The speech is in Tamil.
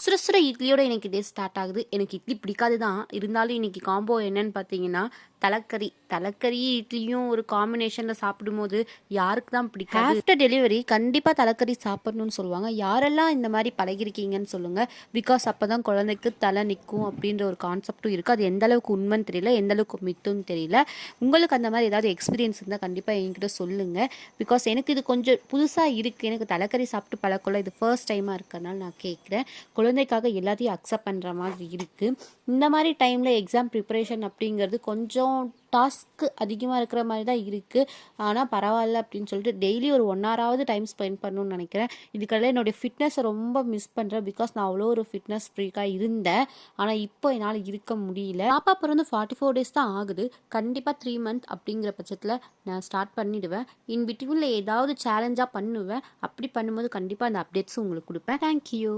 சுட சுட இட்லியோட எனக்கு டே ஸ்டார்ட் ஆகுது. எனக்கு இட்லி பிடிக்காது தான். இருந்தாலும் இன்னைக்கு காம்போ என்னன்னு பார்த்தீங்கன்னா, தலைக்கறி இட்லியும் ஒரு காம்பினேஷன்ல சாப்பிடும்போது யாருக்கு தான் பிடிக்காது? ஆஃப்டர் டெலிவரி கண்டிப்பா தலைக்கறி சாப்பிடணும்னு சொல்லுவாங்க. யாரெல்லாம் இந்த மாரி பழகியிருக்கீங்கன்னு சொல்லுங்க. பிகாஸ் அப்பதான் குழந்தைக்கு தலை நிக்கும் அப்படின்ற ஒரு கான்செப்டும் இருக்கு. அது எந்த அளவுக்கு உண்மைன்னு தெரியல, எந்த அளவுக்கு மித்துன்னு தெரியல. உங்களுக்கு அந்த மாதிரி ஏதாவது எக்ஸ்பீரியன்ஸ் இருந்தால் கண்டிப்பா என்கிட்ட சொல்லுங்க. பிகாஸ் எனக்கு இது கொஞ்சம் புதுசா இருக்கு. எனக்கு தலைக்கறி சாப்பிட்டு பழக்கம்ல. இது ஃபர்ஸ்ட் டைமா இருக்கறனால நான் கேட்குறேன். குழந்தைக்காக எல்லாத்தையும் அக்செப்ட் பண்ணுற மாதிரி இருக்குது. இந்த மாதிரி டைமில் எக்ஸாம் ப்ரிப்பரேஷன் அப்படிங்கிறது கொஞ்சம் டாஸ்க்கு அதிகமாக இருக்கிற மாதிரி தான் இருக்குது. ஆனால் பரவாயில்ல அப்படின்னு சொல்லிட்டு டெய்லி ஒரு 1 ஹவராவது டைம் ஸ்பெண்ட் பண்ணணும்னு நினைக்கிறேன். இதுக்கெல்லாம் என்னுடைய ஃபிட்னஸை ரொம்ப மிஸ் பண்ணுறேன். பிகாஸ் நான் அவ்வளோ ஒரு ஃபிட்னஸ் ஃப்ரீக்காக இருந்தேன். ஆனால் இப்போ என்னால் இருக்க முடியல. பாப்பா பிறந்து 44 டேஸ் தான் ஆகுது. கண்டிப்பாக 3 மந்த் அப்படிங்கிற பட்சத்தில் நான் ஸ்டார்ட் பண்ணிவிடுவேன். இன் பிட்வீனில் ஏதாவது சேலஞ்சாக பண்ணுவேன். அப்படி பண்ணும்போது கண்டிப்பாக அந்த அப்டேட்ஸும் உங்களுக்கு கொடுப்பேன். தேங்க்யூ.